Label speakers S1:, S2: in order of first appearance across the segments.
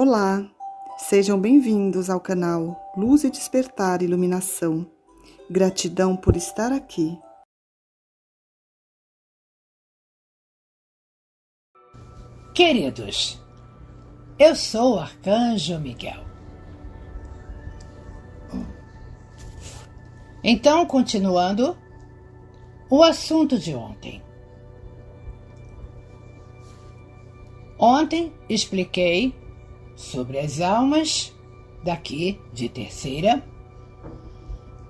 S1: Olá, sejam bem-vindos ao canal Luz e Despertar Iluminação. Gratidão por estar aqui.
S2: Queridos, eu sou o Arcanjo Miguel. Então, continuando o assunto de ontem. Ontem expliquei sobre as almas daqui de terceira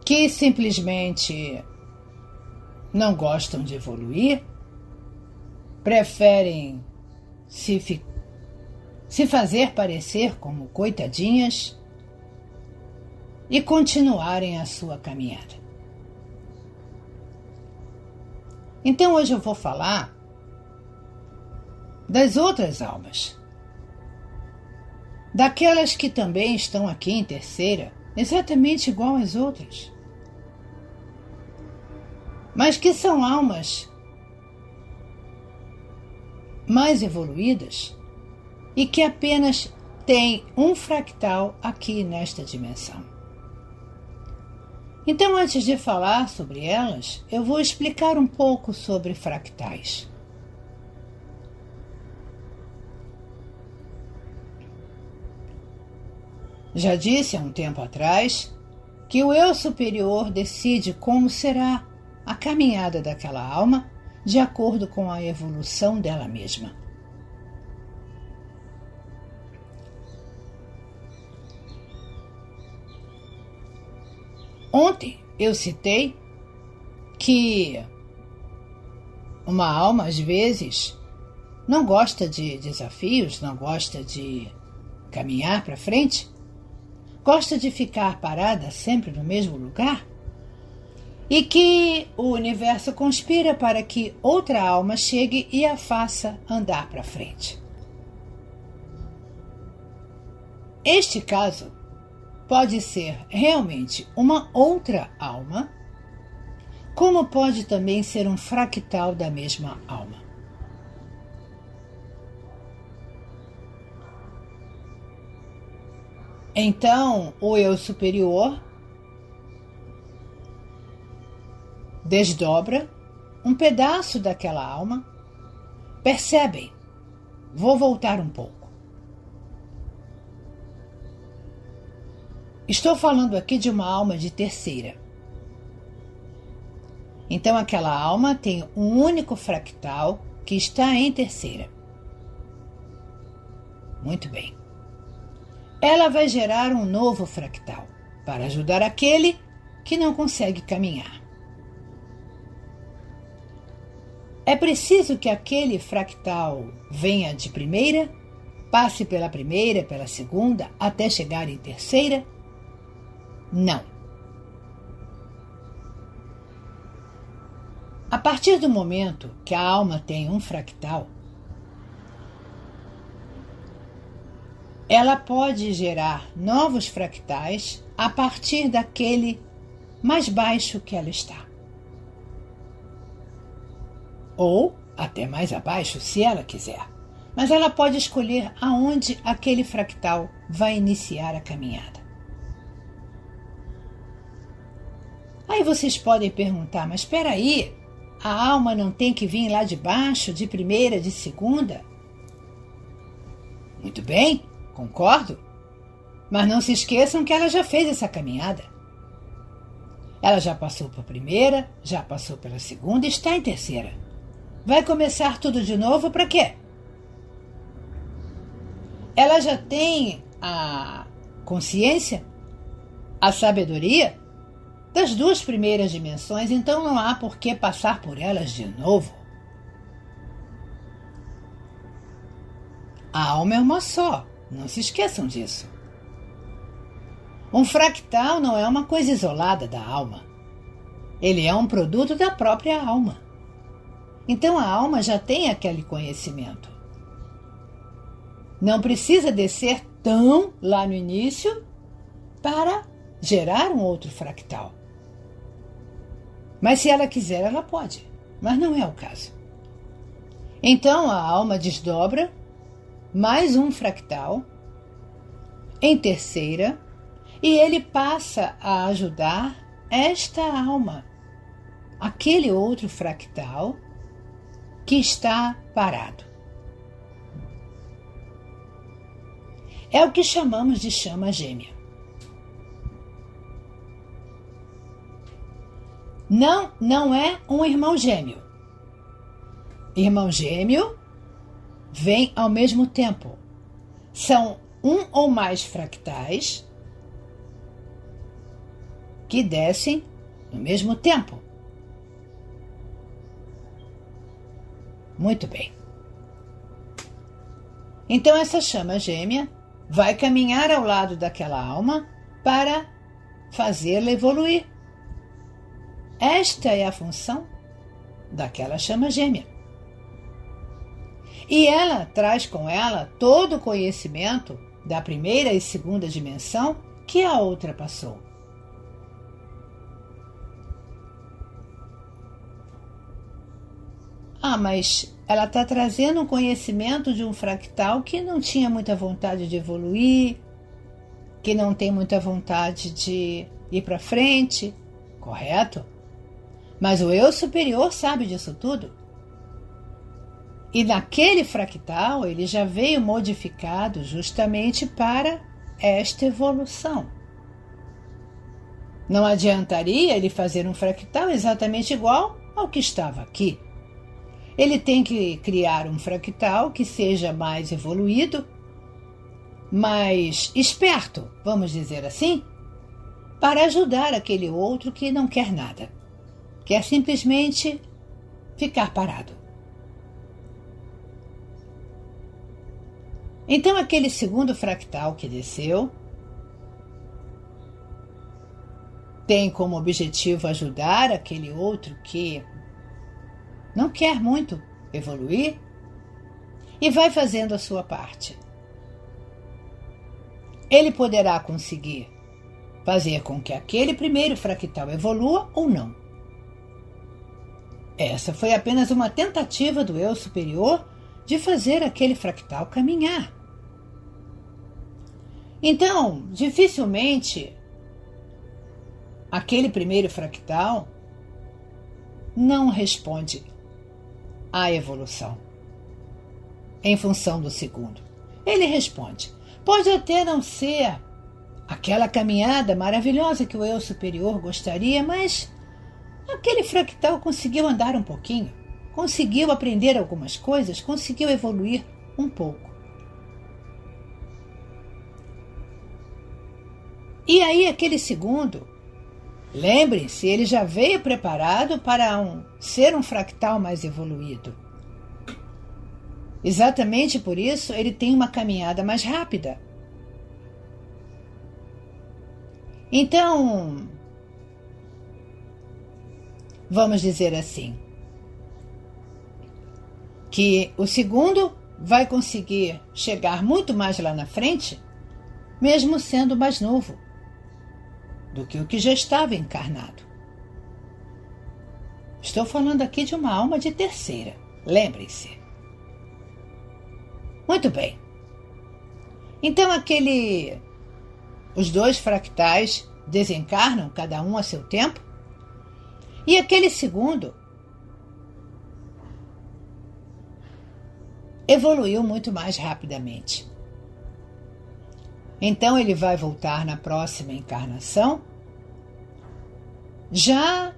S2: que simplesmente não gostam de evoluir, preferem se fazer parecer como coitadinhas e continuarem a sua caminhada. Então hoje eu vou falar das outras almas, daquelas que também estão aqui em terceira, exatamente igual às outras, mas que são almas mais evoluídas e que apenas têm um fractal aqui nesta dimensão. Então, antes de falar sobre elas, eu vou explicar um pouco sobre fractais. Já disse há um tempo atrás que o eu superior decide como será a caminhada daquela alma de acordo com a evolução dela mesma. Ontem eu citei que uma alma, às vezes, não gosta de desafios, não gosta de caminhar para frente, gosta de ficar parada sempre no mesmo lugar, e que o universo conspira para que outra alma chegue e a faça andar para frente. Este caso pode ser realmente uma outra alma, como pode também ser um fractal da mesma alma. Então, o eu superior desdobra um pedaço daquela alma, percebem, vou voltar um pouco. Estou falando aqui de uma alma de terceira. Então aquela alma tem um único fractal que está em terceira. Muito bem. Ela vai gerar um novo fractal para ajudar aquele que não consegue caminhar. É preciso que aquele fractal venha de primeira, passe pela primeira, pela segunda, até chegar em terceira? Não. A partir do momento que a alma tem um fractal, ela pode gerar novos fractais a partir daquele mais baixo que ela está. Ou até mais abaixo, se ela quiser. Mas ela pode escolher aonde aquele fractal vai iniciar a caminhada. Aí vocês podem perguntar, mas espera aí, a alma não tem que vir lá de baixo, de primeira, de segunda? Muito bem, concordo. Mas não se esqueçam que ela já fez essa caminhada. Ela já passou por primeira, já passou pela segunda e está em terceira. Vai começar tudo de novo para quê? Ela já tem a consciência, a sabedoria das duas primeiras dimensões, então não há por que passar por elas de novo. A alma é uma só, não se esqueçam disso. Um fractal não é uma coisa isolada da alma. Ele é um produto da própria alma. Então a alma já tem aquele conhecimento. Não precisa descer tão lá no início para gerar um outro fractal. Mas se ela quiser, ela pode. Mas não é o caso. Então a alma desdobra mais um fractal em terceira, e ele passa a ajudar esta alma, aquele outro fractal que está parado. É o que chamamos de chama gêmea. Não é um irmão gêmeo. Irmão gêmeo vem ao mesmo tempo. São um ou mais fractais que descem no mesmo tempo. Muito bem. Então essa chama gêmea vai caminhar ao lado daquela alma para fazê-la evoluir. Esta é a função daquela chama gêmea. E ela traz com ela todo o conhecimento da primeira e segunda dimensão que a outra passou. Mas ela está trazendo um conhecimento de um fractal que não tinha muita vontade de evoluir, que não tem muita vontade de ir para frente, correto? Mas o eu superior sabe disso tudo. E naquele fractal ele já veio modificado justamente para esta evolução. Não adiantaria ele fazer um fractal exatamente igual ao que estava aqui. Ele tem que criar um fractal que seja mais evoluído, mais esperto, vamos dizer assim, para ajudar aquele outro que não quer nada, quer simplesmente ficar parado. Então aquele segundo fractal que desceu tem como objetivo ajudar aquele outro que não quer muito evoluir e vai fazendo a sua parte. Ele poderá conseguir fazer com que aquele primeiro fractal evolua ou não. Essa foi apenas uma tentativa do eu superior de fazer aquele fractal caminhar. Então, dificilmente, aquele primeiro fractal não responde à evolução em função do segundo. Ele responde. Pode até não ser aquela caminhada maravilhosa que o eu superior gostaria, mas aquele fractal conseguiu andar um pouquinho, conseguiu aprender algumas coisas, conseguiu evoluir um pouco. E aí aquele segundo, lembrem-se, ele já veio preparado para ser um fractal mais evoluído. Exatamente por isso ele tem uma caminhada mais rápida. Então, vamos dizer assim, que o segundo vai conseguir chegar muito mais lá na frente, mesmo sendo mais novo do que o que já estava encarnado. Estou falando aqui de uma alma de terceira, lembrem-se. Muito bem. Então os dois fractais desencarnam, cada um a seu tempo, e aquele segundo evoluiu muito mais rapidamente. Então ele vai voltar na próxima encarnação, já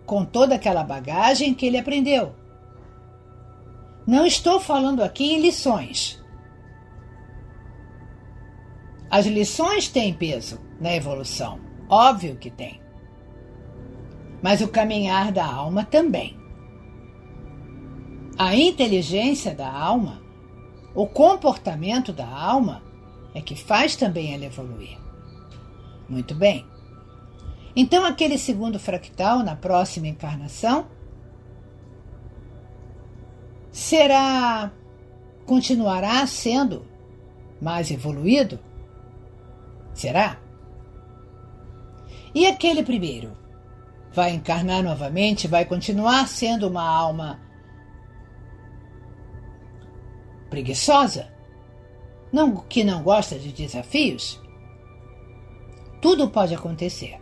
S2: com toda aquela bagagem que ele aprendeu. Não estou falando aqui em lições. As lições têm peso na evolução, óbvio que tem. Mas o caminhar da alma também. A inteligência da alma, o comportamento da alma, é que faz também ela evoluir. Muito bem. Então aquele segundo fractal, na próxima encarnação, continuará sendo mais evoluído? Será? E aquele primeiro? Vai encarnar novamente, vai continuar sendo uma alma preguiçosa? Que não gosta de desafios? tudo pode acontecer.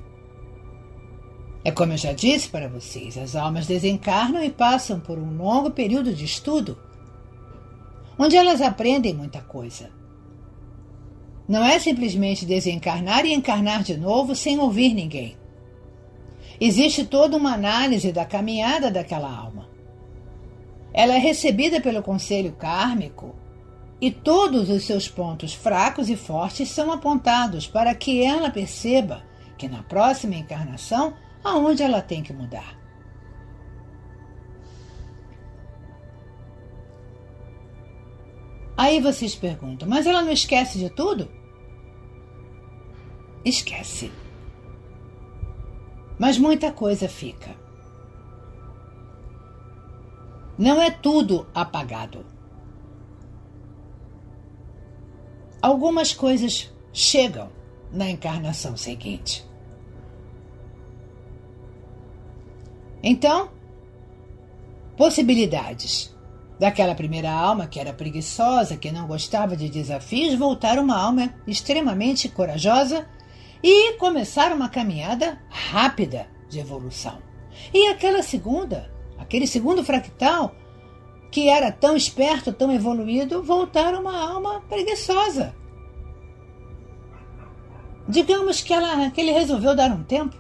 S2: É como eu já disse para vocês, as almas desencarnam e passam por um longo período de estudo, onde elas aprendem muita coisa. Não é simplesmente desencarnar e encarnar de novo sem ouvir ninguém. Existe toda uma análise da caminhada daquela alma. Ela é recebida pelo conselho kármico e todos os seus pontos fracos e fortes são apontados para que ela perceba que na próxima encarnação, aonde ela tem que mudar. Aí vocês perguntam, mas ela não esquece de tudo? Esquece. Mas muita coisa fica. Não é tudo apagado. Algumas coisas chegam na encarnação seguinte. Então, possibilidades. Daquela primeira alma que era preguiçosa, que não gostava de desafios, voltar uma alma extremamente corajosa e começar uma caminhada rápida de evolução. E aquele segundo fractal, que era tão esperto, tão evoluído, voltar uma alma preguiçosa. Digamos que ele resolveu dar um tempo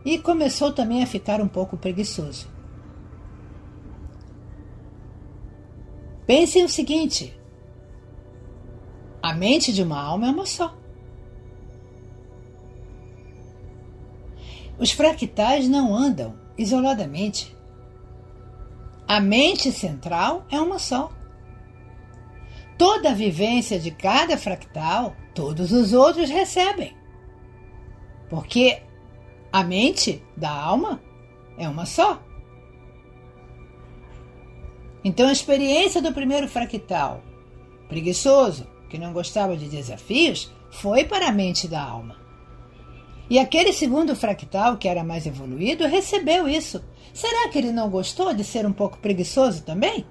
S2: e começou também a ficar um pouco preguiçoso. Pensem o seguinte: a mente de uma alma é uma só. Os fractais não andam isoladamente. A mente central é uma só. Toda a vivência de cada fractal, todos os outros recebem. Porque a mente da alma é uma só. Então a experiência do primeiro fractal, preguiçoso, que não gostava de desafios, foi para a mente da alma. E aquele segundo fractal, que era mais evoluído, recebeu isso. Será que ele não gostou de ser um pouco preguiçoso também?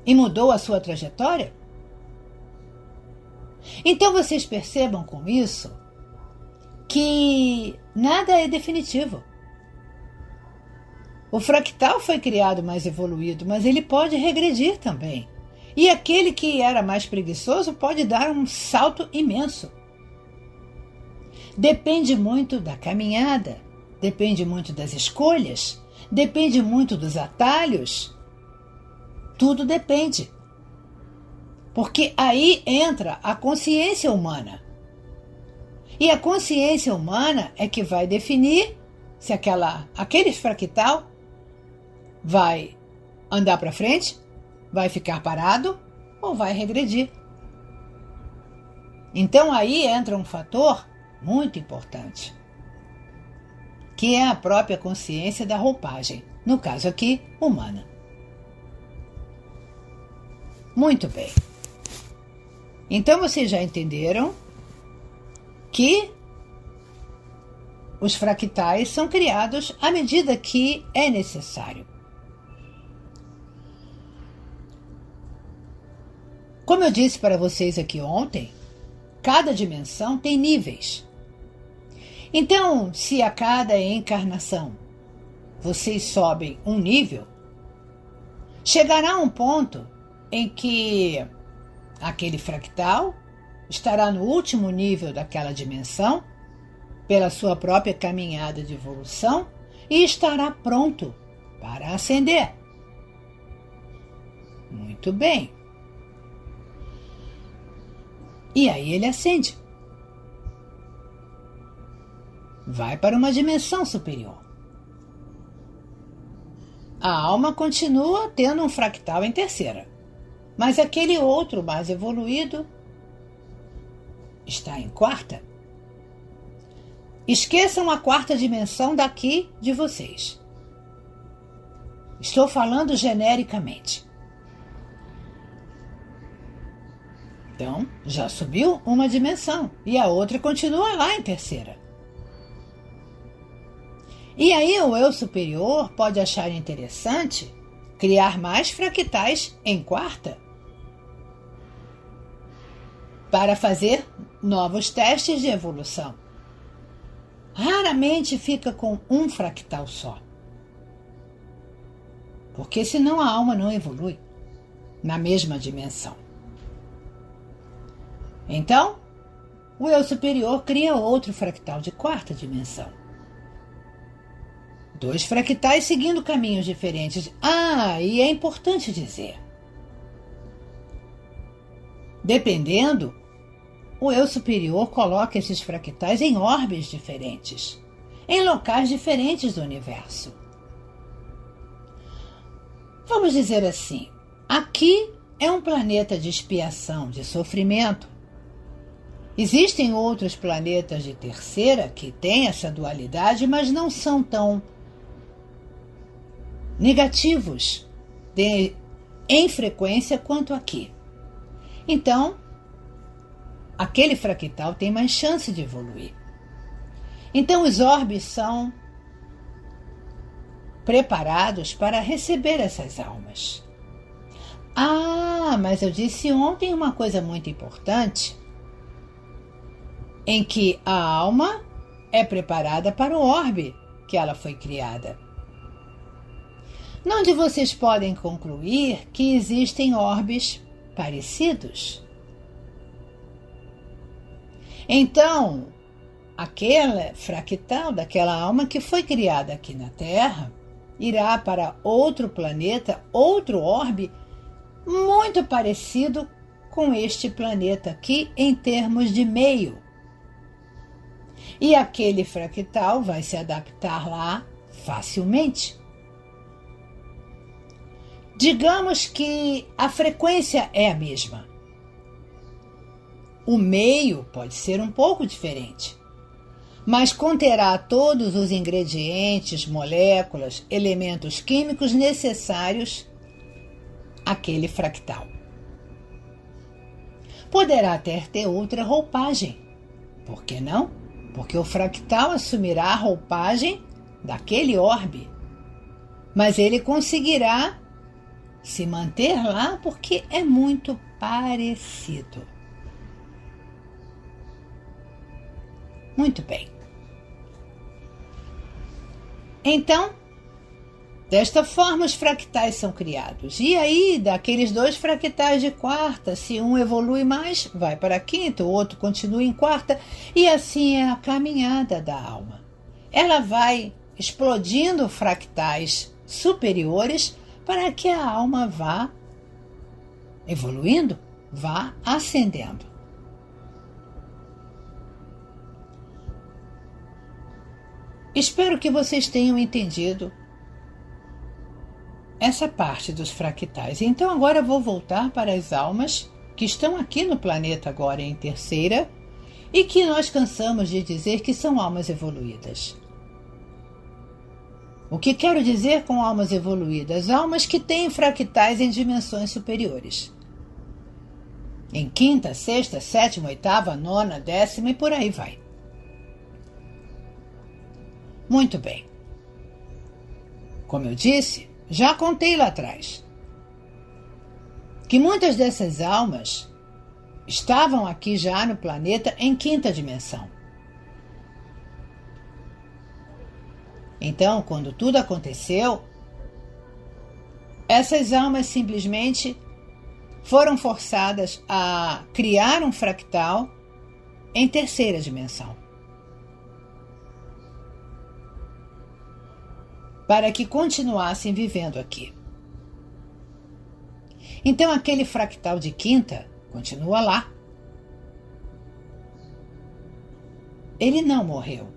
S2: E mudou a sua trajetória? Então vocês percebam com isso que nada é definitivo. O fractal foi criado mais evoluído, mas ele pode regredir também. E aquele que era mais preguiçoso pode dar um salto imenso. Depende muito da caminhada, depende muito das escolhas, depende muito dos atalhos. Tudo depende. Porque aí entra a consciência humana. E a consciência humana é que vai definir se aquele fractal vai andar para frente, vai ficar parado ou vai regredir. Então aí entra um fator muito importante, que é a própria consciência da roupagem, no caso aqui, humana. Muito bem. Então vocês já entenderam que os fractais são criados à medida que é necessário. Como eu disse para vocês aqui ontem, cada dimensão tem níveis. Então, se a cada encarnação vocês sobem um nível, chegará um ponto em que aquele fractal estará no último nível daquela dimensão, pela sua própria caminhada de evolução, e estará pronto para ascender. Muito bem. E aí ele ascende. Vai para uma dimensão superior. A alma continua tendo um fractal em terceira, mas aquele outro mais evoluído está em quarta. Esqueçam a quarta dimensão daqui de vocês. Estou falando genericamente. Então, já subiu uma dimensão e a outra continua lá em terceira. E aí o eu superior pode achar interessante criar mais fractais em quarta. para fazer novos testes de evolução. Raramente fica com um fractal só. Porque senão a alma não evolui na mesma dimensão. Então, o eu superior cria outro fractal de quarta dimensão. 2 fractais seguindo caminhos diferentes. E é importante dizer, dependendo, o eu superior coloca esses fractais em órbes diferentes, em locais diferentes do universo. Vamos dizer assim, aqui é um planeta de expiação, de sofrimento. Existem outros planetas de terceira que têm essa dualidade, mas não são tão negativos em frequência quanto aqui. Então, aquele fractal tem mais chance de evoluir. Então, os orbes são preparados para receber essas almas. Mas eu disse ontem uma coisa muito importante, em que a alma é preparada para o orbe que ela foi criada. Onde vocês podem concluir que existem orbes parecidos. Então, aquele fractal daquela alma que foi criada aqui na Terra irá para outro planeta, outro orbe, muito parecido com este planeta aqui em termos de meio. E aquele fractal vai se adaptar lá facilmente. Digamos que a frequência é a mesma. O meio pode ser um pouco diferente, mas conterá todos os ingredientes, moléculas, elementos químicos necessários àquele fractal. Poderá até ter outra roupagem. Por que não? Porque o fractal assumirá a roupagem daquele orbe, mas ele conseguirá se manter lá porque é muito parecido. Muito bem. Então, desta forma os fractais são criados. E aí, daqueles 2 fractais de quarta, se um evolui mais, vai para a quinta, o outro continua em quarta, e assim é a caminhada da alma. Ela vai explodindo fractais superiores para que a alma vá evoluindo, vá ascendendo. Espero que vocês tenham entendido essa parte dos fractais. Então agora eu vou voltar para as almas que estão aqui no planeta agora em terceira e que nós cansamos de dizer que são almas evoluídas. O que quero dizer com almas evoluídas? Almas que têm fractais em dimensões superiores. Em quinta, sexta, sétima, oitava, nona, décima e por aí vai. Muito bem. Como eu disse, já contei lá atrás que muitas dessas almas estavam aqui já no planeta em quinta dimensão. Então, quando tudo aconteceu, essas almas simplesmente foram forçadas a criar um fractal em terceira dimensão, para que continuassem vivendo aqui. Então, aquele fractal de quinta continua lá. Ele não morreu.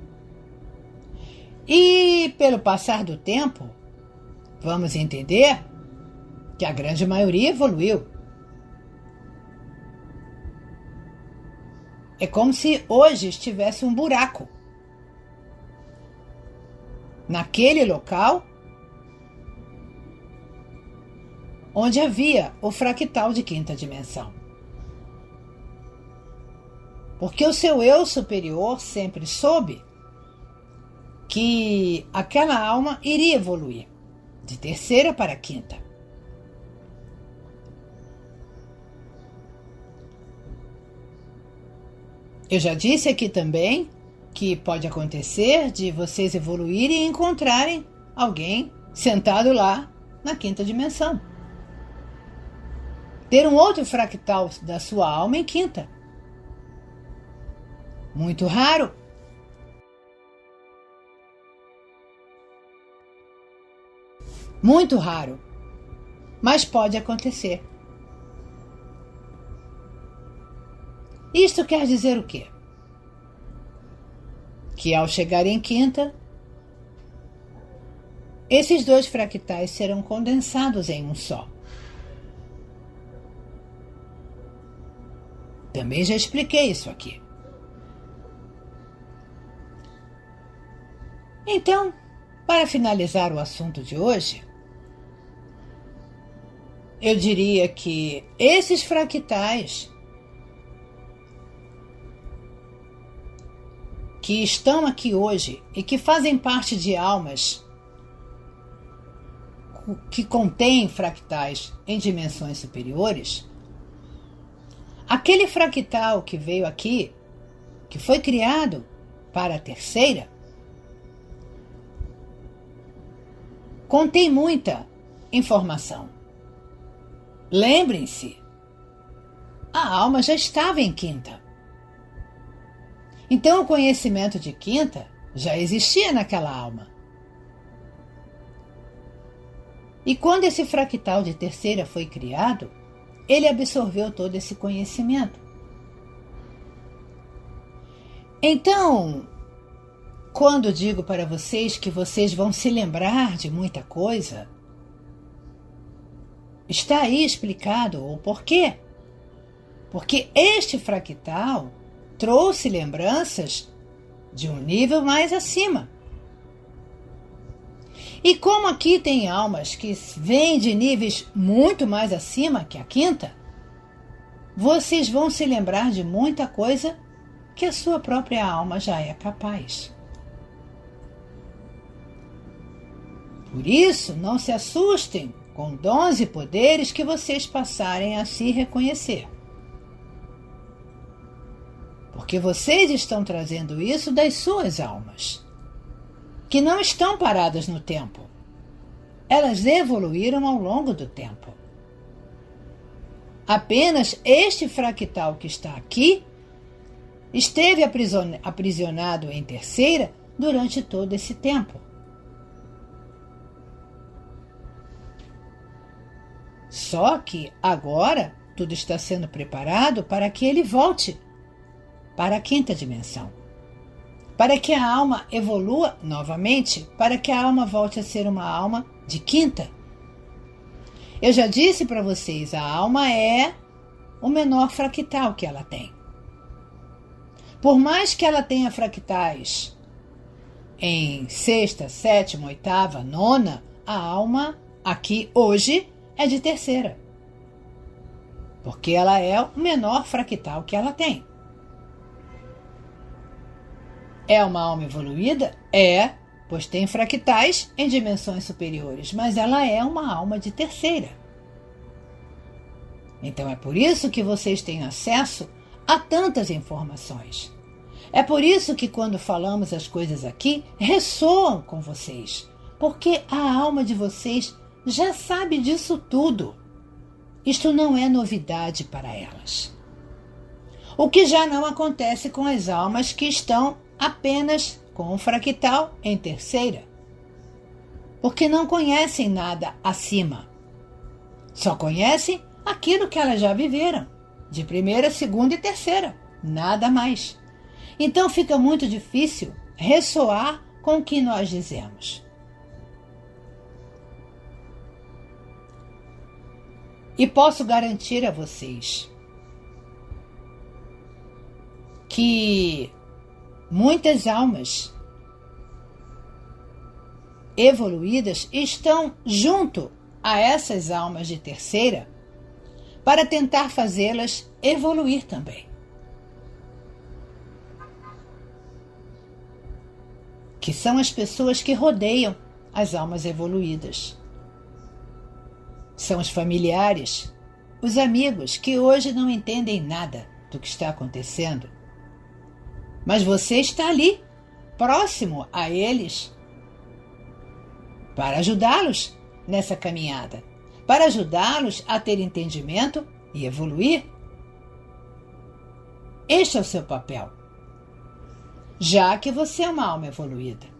S2: E, pelo passar do tempo, vamos entender que a grande maioria evoluiu. É como se hoje estivesse um buraco naquele local onde havia o fractal de quinta dimensão. Porque o seu eu superior sempre soube que aquela alma iria evoluir de terceira para quinta. Eu já disse aqui também que pode acontecer de vocês evoluírem e encontrarem alguém sentado lá na quinta dimensão. Ter um outro fractal da sua alma em quinta. Muito raro. Muito raro. Mas pode acontecer. Isto quer dizer o quê? Que ao chegar em quinta, esses dois fractais serão condensados em um só. Também já expliquei isso aqui. Então, para finalizar o assunto de hoje, eu diria que esses fractais que estão aqui hoje e que fazem parte de almas que contêm fractais em dimensões superiores, aquele fractal que veio aqui, que foi criado para a terceira, contém muita informação. Lembrem-se, a alma já estava em quinta. Então o conhecimento de quinta já existia naquela alma. E quando esse fractal de terceira foi criado, ele absorveu todo esse conhecimento. Então, quando digo para vocês que vocês vão se lembrar de muita coisa, está aí explicado o porquê. Porque este fractal trouxe lembranças de um nível mais acima. E como aqui tem almas que vêm de níveis muito mais acima que a quinta, vocês vão se lembrar de muita coisa que a sua própria alma já é capaz. Por isso, não se assustem com dons e poderes que vocês passarem a se reconhecer. Porque vocês estão trazendo isso das suas almas, que não estão paradas no tempo. Elas evoluíram ao longo do tempo. Apenas este fractal que está aqui esteve aprisionado em terceira durante todo esse tempo. Só que agora tudo está sendo preparado para que ele volte para a quinta dimensão. Para que a alma evolua novamente, para que a alma volte a ser uma alma de quinta. Eu já disse para vocês, a alma é o menor fractal que ela tem. Por mais que ela tenha fractais em sexta, sétima, oitava, nona, a alma aqui hoje é de terceira. Porque ela é o menor fractal que ela tem. É uma alma evoluída? É, pois tem fractais em dimensões superiores, mas ela é uma alma de terceira. Então é por isso que vocês têm acesso a tantas informações. É por isso que quando falamos as coisas aqui, ressoam com vocês, porque a alma de vocês já sabe disso tudo. Isto não é novidade para elas. O que já não acontece com as almas que estão apenas com um fractal em terceira, porque não conhecem nada acima. Só conhecem aquilo que elas já viveram, de primeira, segunda e terceira, nada mais. Então fica muito difícil ressoar com o que nós dizemos. E posso garantir a vocês que muitas almas evoluídas estão junto a essas almas de terceira para tentar fazê-las evoluir também. Que são as pessoas que rodeiam as almas evoluídas. São os familiares, os amigos que hoje não entendem nada do que está acontecendo Mas você está ali, próximo a eles, para ajudá-los nessa caminhada, para ajudá-los a ter entendimento e evoluir. Este é o seu papel, já que você é uma alma evoluída.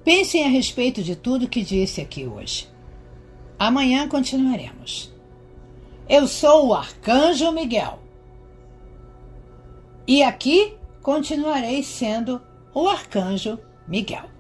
S2: Pensem a respeito de tudo que disse aqui hoje. Amanhã continuaremos. Eu sou o Arcanjo Miguel. E aqui continuarei sendo o Arcanjo Miguel.